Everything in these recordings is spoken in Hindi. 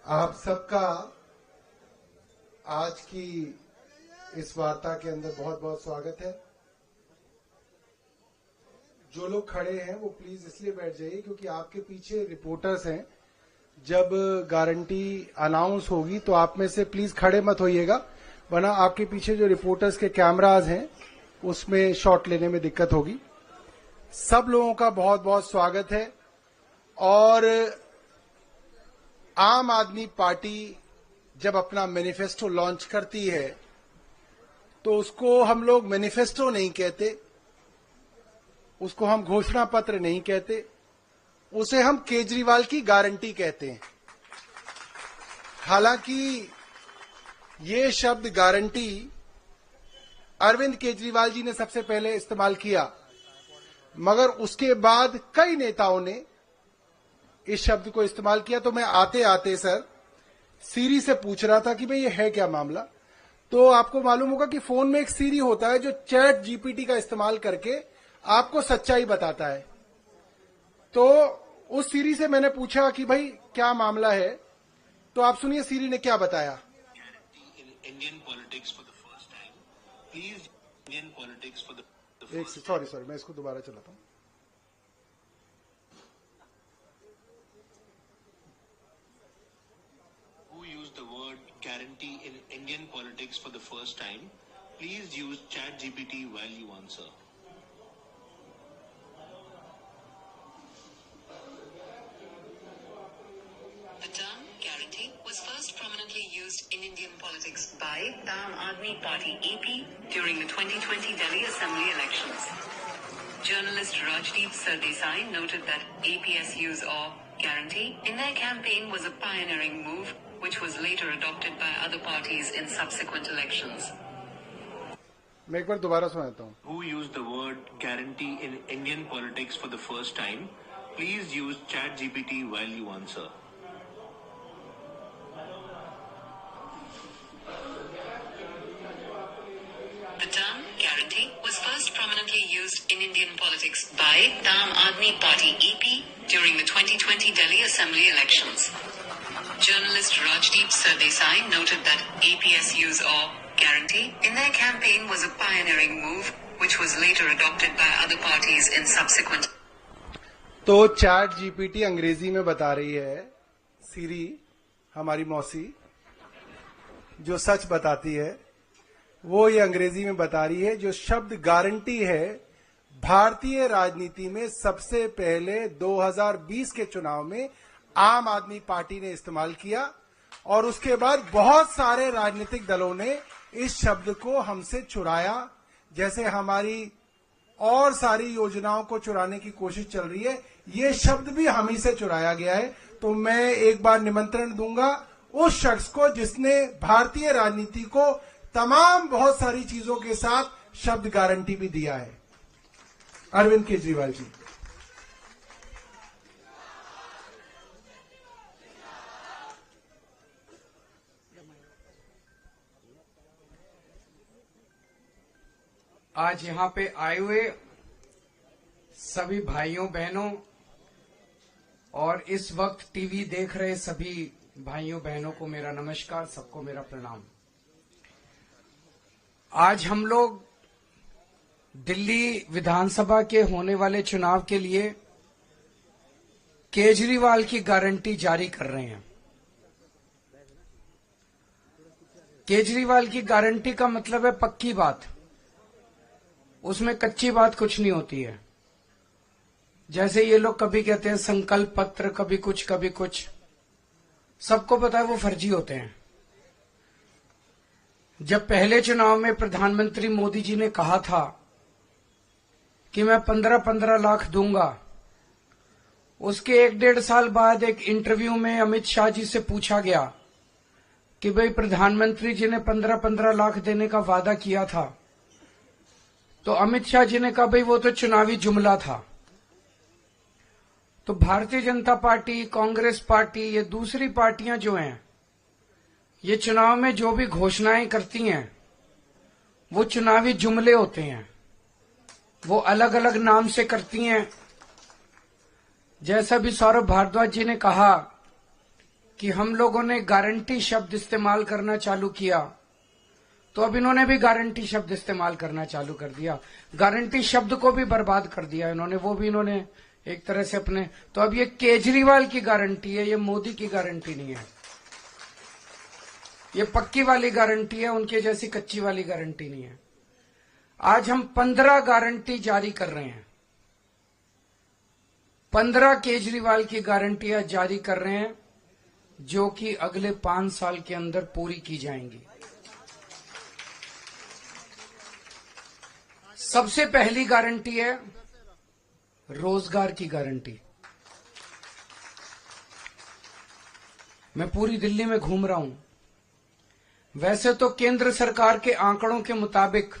आप सबका आज की इस वार्ता के अंदर बहुत बहुत स्वागत है। जो लोग खड़े हैं वो प्लीज इसलिए बैठ जाइए क्योंकि आपके पीछे रिपोर्टर्स हैं। जब गारंटी अनाउंस होगी तो आप में से प्लीज खड़े मत होइएगा, वरना आपके पीछे जो रिपोर्टर्स के कैमराज हैं उसमें शॉट लेने में दिक्कत होगी। सब लोगों का बहुत बहुत स्वागत है। और आम आदमी पार्टी जब अपना मैनिफेस्टो लॉन्च करती है तो उसको हम लोग मैनिफेस्टो नहीं कहते, उसको हम घोषणा पत्र नहीं कहते, उसे हम केजरीवाल की गारंटी कहते हैं। हालांकि ये शब्द गारंटी अरविंद केजरीवाल जी ने सबसे पहले इस्तेमाल किया, मगर उसके बाद कई नेताओं ने इस शब्द को इस्तेमाल किया। तो मैं आते आते सर सीरी से पूछ रहा था कि भाई ये है क्या मामला। तो आपको मालूम होगा कि फोन में एक सीरी होता है जो चैट जीपीटी का इस्तेमाल करके आपको सच्चाई बताता है। तो उस सीरी से मैंने पूछा कि भाई क्या मामला है, तो आप सुनिए सीरी ने क्या बताया। सॉरी मैं इसको दोबारा चलाता हूं। The word guarantee in Indian politics for the first time. Please use ChatGPT while you answer. The term guarantee was first prominently used in Indian politics by the Aam Aadmi Party AP during the 2020 Delhi Assembly elections. Journalist Rajdeep Sardesai noted that AP's use of guarantee in their campaign was a pioneering move, which was later adopted by other parties in subsequent elections. मैं एक बार दोबारा सुनाता हूँ। Who used the word guarantee in Indian politics for the first time? Please use ChatGPT while you answer. The term guarantee was first prominently used in Indian politics by the Aam Aadmi Party EP during the 2020 Delhi Assembly elections. Journalist Rajdeep Sardesai noted that AP's use of guarantee in their campaign was a pioneering move, which was later adopted by other parties in subsequent. तो चैट जीपीटी अंग्रेजी में बता रही है, सीरी हमारी मौसी जो सच बताती है वो ये अंग्रेजी में बता रही है। जो शब्द गारंटी है भारतीय राजनीति में सबसे पहले 2020 के चुनाव में आम आदमी पार्टी ने इस्तेमाल किया और उसके बाद बहुत सारे राजनीतिक दलों ने इस शब्द को हमसे चुराया, जैसे हमारी और सारी योजनाओं को चुराने की कोशिश चल रही है। ये शब्द भी हम ही से चुराया गया है। तो मैं एक बार निमंत्रण दूंगा उस शख्स को जिसने भारतीय राजनीति को तमाम बहुत सारी चीजों के साथ शब्द गारंटी भी दिया है, अरविंद केजरीवाल जी। आज यहाँ पे आए हुए सभी भाइयों बहनों और इस वक्त टीवी देख रहे सभी भाइयों बहनों को मेरा नमस्कार, सबको मेरा प्रणाम। आज हम लोग दिल्ली विधानसभा के होने वाले चुनाव के लिए केजरीवाल की गारंटी जारी कर रहे हैं। केजरीवाल की गारंटी का मतलब है पक्की बात, उसमें कच्ची बात कुछ नहीं होती है। जैसे ये लोग कभी कहते हैं संकल्प पत्र, कभी कुछ, सबको पता है वो फर्जी होते हैं। जब पहले चुनाव में प्रधानमंत्री मोदी जी ने कहा था कि मैं 15-15 लाख दूंगा, उसके 1-1.5 साल बाद एक इंटरव्यू में अमित शाह जी से पूछा गया कि भाई प्रधानमंत्री जी ने 15-15 लाख देने का वादा किया था, तो अमित शाह जी ने कहा भाई वो तो चुनावी जुमला था। तो भारतीय जनता पार्टी, कांग्रेस पार्टी, ये दूसरी पार्टियां जो हैं, ये चुनाव में जो भी घोषणाएं करती हैं वो चुनावी जुमले होते हैं, वो अलग अलग नाम से करती हैं। जैसा भी सौरभ भारद्वाज जी ने कहा कि हम लोगों ने गारंटी शब्द इस्तेमाल करना चालू किया, तो अब इन्होंने भी गारंटी शब्द इस्तेमाल करना चालू कर दिया। गारंटी शब्द को भी बर्बाद कर दिया इन्होंने, वो भी इन्होंने एक तरह से अपने। तो अब ये केजरीवाल की गारंटी है, ये मोदी की गारंटी नहीं है। ये पक्की वाली गारंटी है, उनके जैसी कच्ची वाली गारंटी नहीं है। आज हम 15 गारंटी जारी कर रहे हैं, 15 केजरीवाल की गारंटियां जारी कर रहे हैं, जो कि अगले 5 साल के अंदर पूरी की जाएंगी। सबसे पहली गारंटी है रोजगार की गारंटी। मैं पूरी दिल्ली में घूम रहा हूं। वैसे तो केंद्र सरकार के आंकड़ों के मुताबिक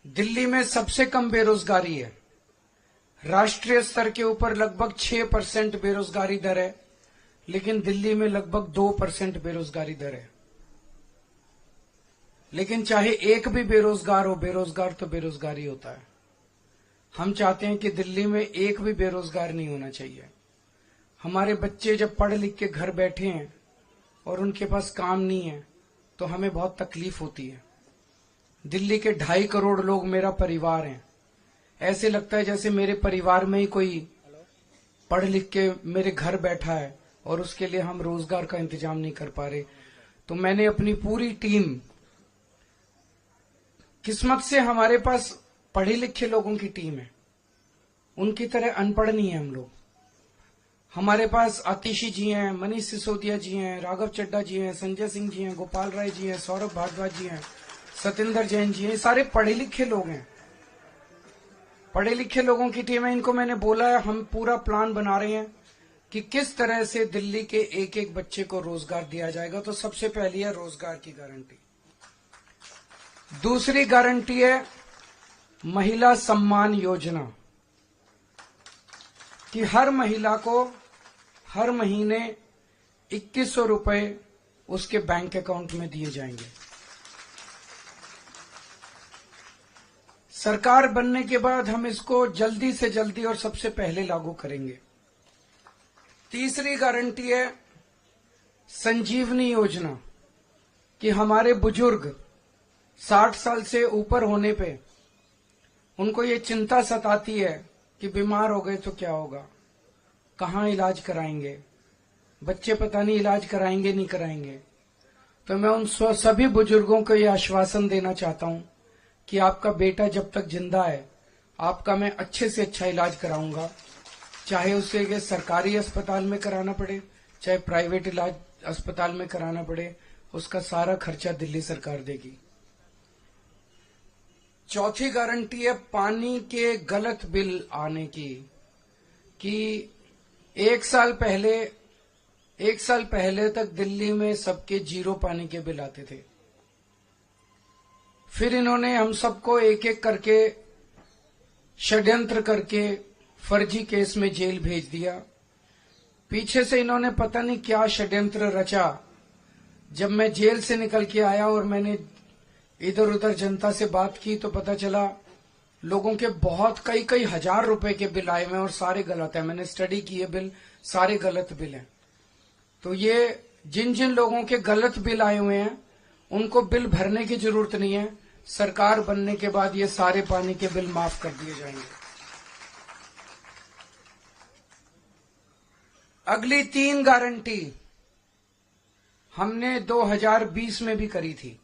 दिल्ली में सबसे कम बेरोजगारी है। राष्ट्रीय स्तर के ऊपर लगभग 6% बेरोजगारी दर है, लेकिन दिल्ली में लगभग 2% बेरोजगारी दर है। लेकिन चाहे एक भी बेरोजगार हो, बेरोजगार तो बेरोजगार ही होता है। हम चाहते हैं कि दिल्ली में एक भी बेरोजगार नहीं होना चाहिए। हमारे बच्चे जब पढ़ लिख के घर बैठे हैं और उनके पास काम नहीं है, तो हमें बहुत तकलीफ होती है। दिल्ली के 2.5 करोड़ लोग मेरा परिवार हैं। ऐसे लगता है जैसे मेरे परिवार में ही कोई पढ़ लिख के मेरे घर बैठा है और उसके लिए हम रोजगार का इंतजाम नहीं कर पा रहे। तो मैंने अपनी पूरी टीम, किस्मत से हमारे पास पढ़े लिखे लोगों की टीम है, उनकी तरह अनपढ़ नहीं है हम लोग। हमारे पास आतिशी जी हैं, मनीष सिसोदिया जी हैं, राघव चड्ढा जी हैं, संजय सिंह जी हैं, गोपाल राय जी हैं, सौरभ भारद्वाज जी हैं, सत्येंद्र जैन जी हैं। सारे पढ़े लिखे लोग हैं, पढ़े लिखे लोगों की टीम है। इनको मैंने बोला है, हम पूरा प्लान बना रहे हैं कि किस तरह से दिल्ली के एक एक बच्चे को रोजगार दिया जाएगा। तो सबसे पहली है रोजगार की गारंटी। दूसरी गारंटी है महिला सम्मान योजना, कि हर महिला को हर महीने 2100 रुपए उसके बैंक अकाउंट में दिए जाएंगे। सरकार बनने के बाद हम इसको जल्दी से जल्दी और सबसे पहले लागू करेंगे। तीसरी गारंटी है संजीवनी योजना, कि हमारे बुजुर्ग 60 साल से ऊपर होने पे उनको ये चिंता सताती है कि बीमार हो गए तो क्या होगा, कहाँ इलाज कराएंगे, बच्चे पता नहीं इलाज कराएंगे नहीं कराएंगे। तो मैं उन सभी बुजुर्गों को ये आश्वासन देना चाहता हूं कि आपका बेटा जब तक जिंदा है, आपका मैं अच्छे से अच्छा इलाज कराऊंगा, चाहे उसे सरकारी अस्पताल में कराना पड़े, चाहे प्राइवेट इलाज अस्पताल में कराना पड़े, उसका सारा खर्चा दिल्ली सरकार देगी। चौथी गारंटी है पानी के गलत बिल आने की, कि एक साल पहले तक दिल्ली में सबके 0 पानी के बिल आते थे। फिर इन्होंने हम सबको एक एक करके षड्यंत्र करके फर्जी केस में जेल भेज दिया। पीछे से इन्होंने पता नहीं क्या षड्यंत्र रचा। जब मैं जेल से निकल के आया और मैंने इधर उधर जनता से बात की, तो पता चला लोगों के बहुत कई हजार रुपए के बिल आए हुए हैं और सारे गलत है। मैंने स्टडी की है, बिल सारे गलत बिल हैं। तो ये जिन जिन लोगों के गलत बिल आए हुए हैं उनको बिल भरने की जरूरत नहीं है। सरकार बनने के बाद ये सारे पानी के बिल माफ कर दिए जाएंगे। अगली 3 गारंटी हमने 2020 में भी करी थी।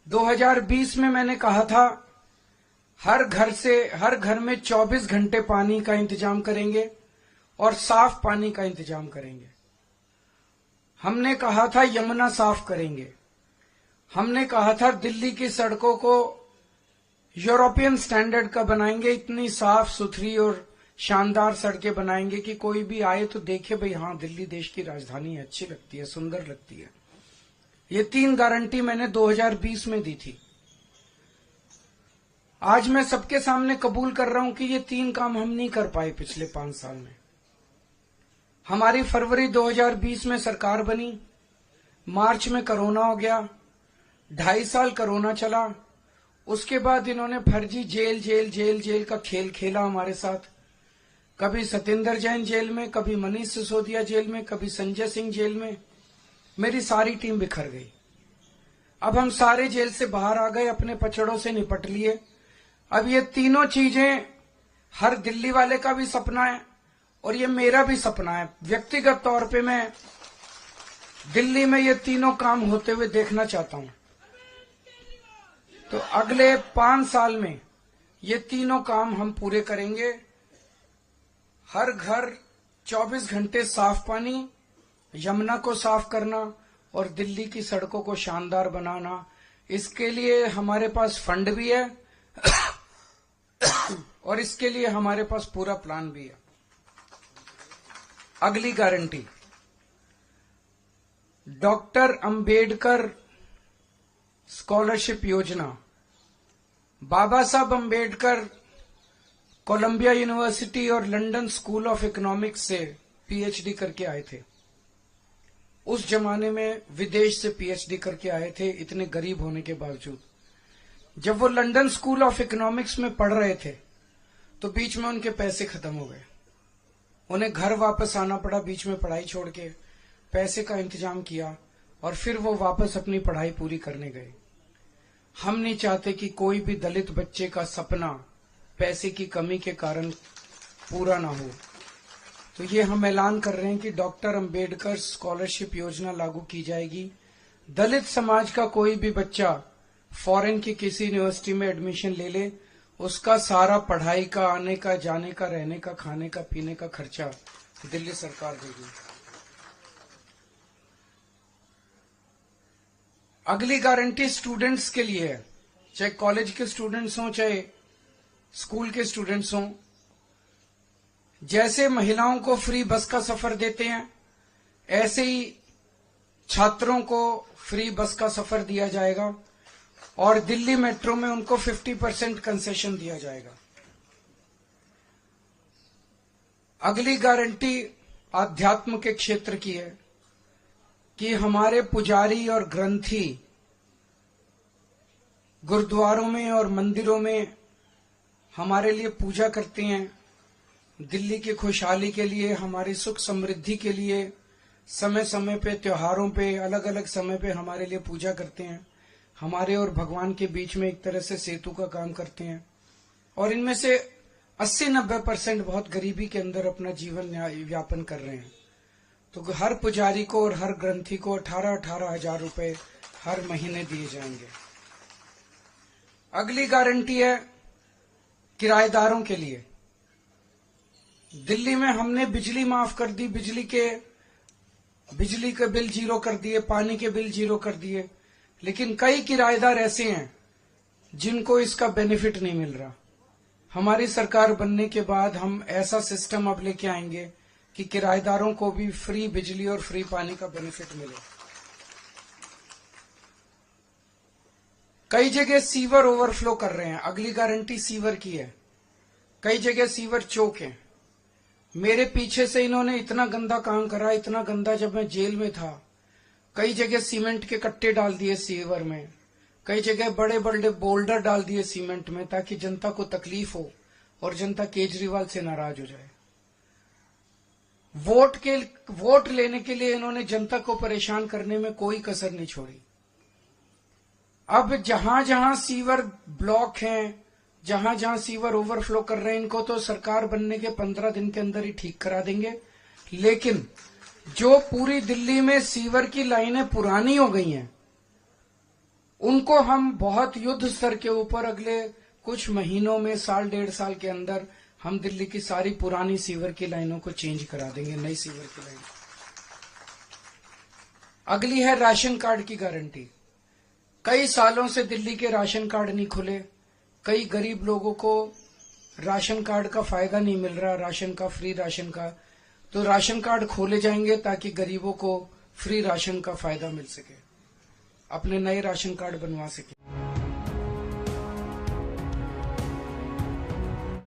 2020 में मैंने कहा था हर घर में 24 घंटे पानी का इंतजाम करेंगे और साफ पानी का इंतजाम करेंगे। हमने कहा था यमुना साफ करेंगे। हमने कहा था दिल्ली की सड़कों को यूरोपियन स्टैंडर्ड का बनाएंगे, इतनी साफ सुथरी और शानदार सड़कें बनाएंगे कि कोई भी आए तो देखे भाई हाँ दिल्ली देश की राजधानी है, अच्छी लगती है, सुंदर लगती है। ये 3 गारंटी मैंने 2020 में दी थी। आज मैं सबके सामने कबूल कर रहा हूं कि ये 3 काम हम नहीं कर पाए पिछले 5 साल में। हमारी फरवरी 2020 में सरकार बनी, मार्च में कोरोना हो गया, 2.5 साल कोरोना चला। उसके बाद इन्होंने फर्जी जेल का खेल खेला हमारे साथ। कभी सत्येंद्र जैन जेल में, कभी मनीष सिसोदिया जेल में, कभी संजय सिंह जेल में। मेरी सारी टीम बिखर गई। अब हम सारे जेल से बाहर आ गए, अपने पचड़ों से निपट लिए। अब ये तीनों चीजें हर दिल्ली वाले का भी सपना है और ये मेरा भी सपना है। व्यक्तिगत तौर पे मैं दिल्ली में ये तीनों काम होते हुए देखना चाहता हूं। तो अगले 5 साल में ये तीनों काम हम पूरे करेंगे। हर घर 24 घंटे साफ पानी, यमुना को साफ करना और दिल्ली की सड़कों को शानदार बनाना। इसके लिए हमारे पास फंड भी है और इसके लिए हमारे पास पूरा प्लान भी है। अगली गारंटी, डॉक्टर अंबेडकर स्कॉलरशिप योजना। बाबा साहब अंबेडकर कोलंबिया यूनिवर्सिटी और लंदन स्कूल ऑफ इकोनॉमिक्स से पीएचडी करके आए थे। उस जमाने में विदेश से पीएचडी करके आए थे, इतने गरीब होने के बावजूद। जब वो लंदन स्कूल ऑफ इकोनॉमिक्स में पढ़ रहे थे तो बीच में उनके पैसे खत्म हो गए। उन्हें घर वापस आना पड़ा, बीच में पढ़ाई छोड़ के। पैसे का इंतजाम किया और फिर वो वापस अपनी पढ़ाई पूरी करने गए। हम नहीं चाहते कि कोई भी दलित बच्चे का सपना पैसे की कमी के कारण पूरा ना हो। तो ये हम ऐलान कर रहे हैं कि डॉक्टर अंबेडकर स्कॉलरशिप योजना लागू की जाएगी। दलित समाज का कोई भी बच्चा फॉरेन की किसी यूनिवर्सिटी में एडमिशन ले ले, उसका सारा पढ़ाई का, आने का, जाने का, रहने का, खाने का, पीने का खर्चा दिल्ली सरकार देगी। अगली गारंटी स्टूडेंट्स के लिए है, चाहे कॉलेज के स्टूडेंट्स हों चाहे स्कूल के स्टूडेंट्स हों। जैसे महिलाओं को फ्री बस का सफर देते हैं, ऐसे ही छात्रों को फ्री बस का सफर दिया जाएगा और दिल्ली मेट्रो में उनको 50% कंसेशन दिया जाएगा। अगली गारंटी आध्यात्म के क्षेत्र की है कि हमारे पुजारी और ग्रंथी गुरुद्वारों में और मंदिरों में हमारे लिए पूजा करते हैं। दिल्ली की खुशहाली के लिए, हमारी सुख समृद्धि के लिए समय समय पे, त्योहारों पे, अलग अलग समय पे हमारे लिए पूजा करते हैं। हमारे और भगवान के बीच में एक तरह से सेतु का काम करते हैं। और इनमें से 80-90% बहुत गरीबी के अंदर अपना जीवन यापन कर रहे हैं। तो हर पुजारी को और हर ग्रंथी को 18-18 हजार रुपए हर महीने दिए जाएंगे। अगली गारंटी है किराएदारों के लिए। दिल्ली में हमने बिजली माफ कर दी, बिजली के बिल जीरो कर दिए, पानी के बिल जीरो कर दिए, लेकिन कई किराएदार ऐसे हैं जिनको इसका बेनिफिट नहीं मिल रहा। हमारी सरकार बनने के बाद हम ऐसा सिस्टम अब लेके आएंगे कि किराएदारों को भी फ्री बिजली और फ्री पानी का बेनिफिट मिले। कई जगह सीवर ओवरफ्लो कर रहे हैं, अगली गारंटी सीवर की है। कई जगह सीवर चौक है। मेरे पीछे से इन्होंने इतना गंदा काम करा, इतना गंदा, जब मैं जेल में था। कई जगह सीमेंट के कट्टे डाल दिए सीवर में, कई जगह बड़े बड़े बोल्डर डाल दिए सीमेंट में, ताकि जनता को तकलीफ हो और जनता केजरीवाल से नाराज हो जाए। वोट लेने के लिए इन्होंने जनता को परेशान करने में कोई कसर नहीं छोड़ी। अब जहां जहां सीवर ब्लॉक हैं, जहां जहां सीवर ओवरफ्लो कर रहे हैं, इनको तो सरकार बनने के 15 दिन के अंदर ही ठीक करा देंगे। लेकिन जो पूरी दिल्ली में सीवर की लाइनें पुरानी हो गई हैं, उनको हम बहुत युद्ध स्तर के ऊपर अगले कुछ महीनों में, 1.5 साल के अंदर हम दिल्ली की सारी पुरानी सीवर की लाइनों को चेंज करा देंगे, नई सीवर की लाइन। अगली है राशन कार्ड की गारंटी। कई सालों से दिल्ली के राशन कार्ड नहीं खुले, कई गरीब लोगों को राशन कार्ड का फायदा नहीं मिल रहा, राशन का, फ्री राशन का। तो राशन कार्ड खोले जाएंगे ताकि गरीबों को फ्री राशन का फायदा मिल सके, अपने नए राशन कार्ड बनवा सके।